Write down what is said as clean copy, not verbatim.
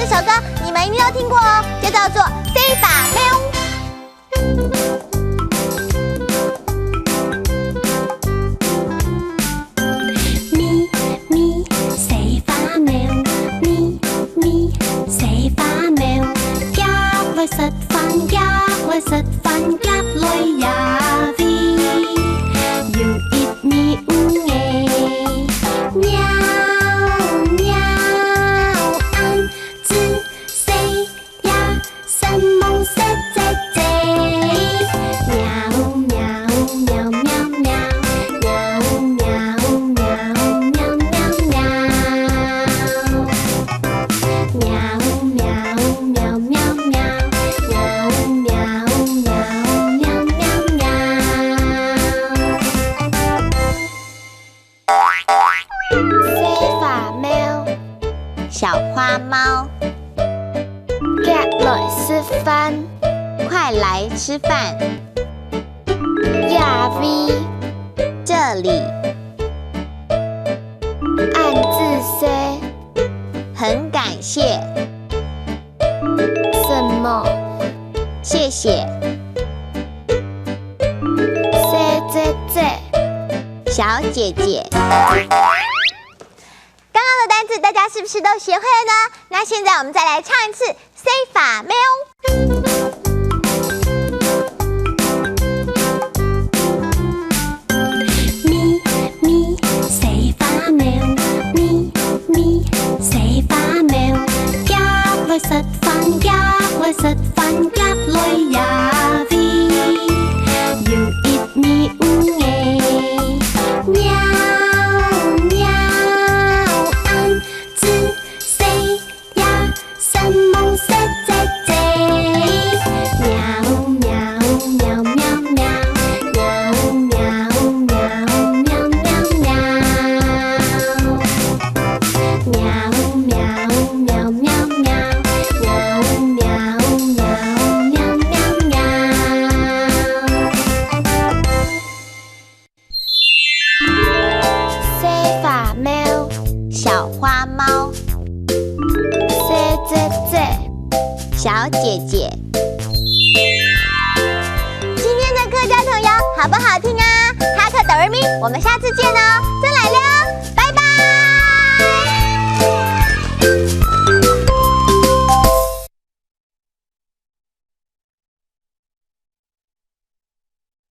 首歌你们一定都听过哦，就叫做《C法喵》。咪咪 C法喵，咪咪 C法喵，夾來實飯，夾來實飯，夾來也 V。You eat me喵喵，暗自 say 呀，神夢識隻隻，喵喵喵喵喵，喵喵喵喵喵喵，喵喵喵喵喵，喵喵喵喵喵喵。C法喵，小花猫，夾來食飯，快来吃饭，呀 V。这里暗自 say 很感谢，什么谢谢。 ？say 这小姐姐。刚刚的单字大家是不是都学会了呢？那现在我们再来唱一次 C 法喵。咪咪 C 法喵，咪咪 C 法喵，夾來實飯，夾來實飯，夾來也 V。You eat me喵喵，暗自 say 呀，神夢識隻隻，喵喵喵喵喵，喵喵喵喵喵喵，喵喵喵喵喵，喵喵喵喵喵，C 法喵。小花猫， C 小姐姐。今天的客家童谣好不好听啊？哈克哆瑞咪，我们下次见哦，再来聊。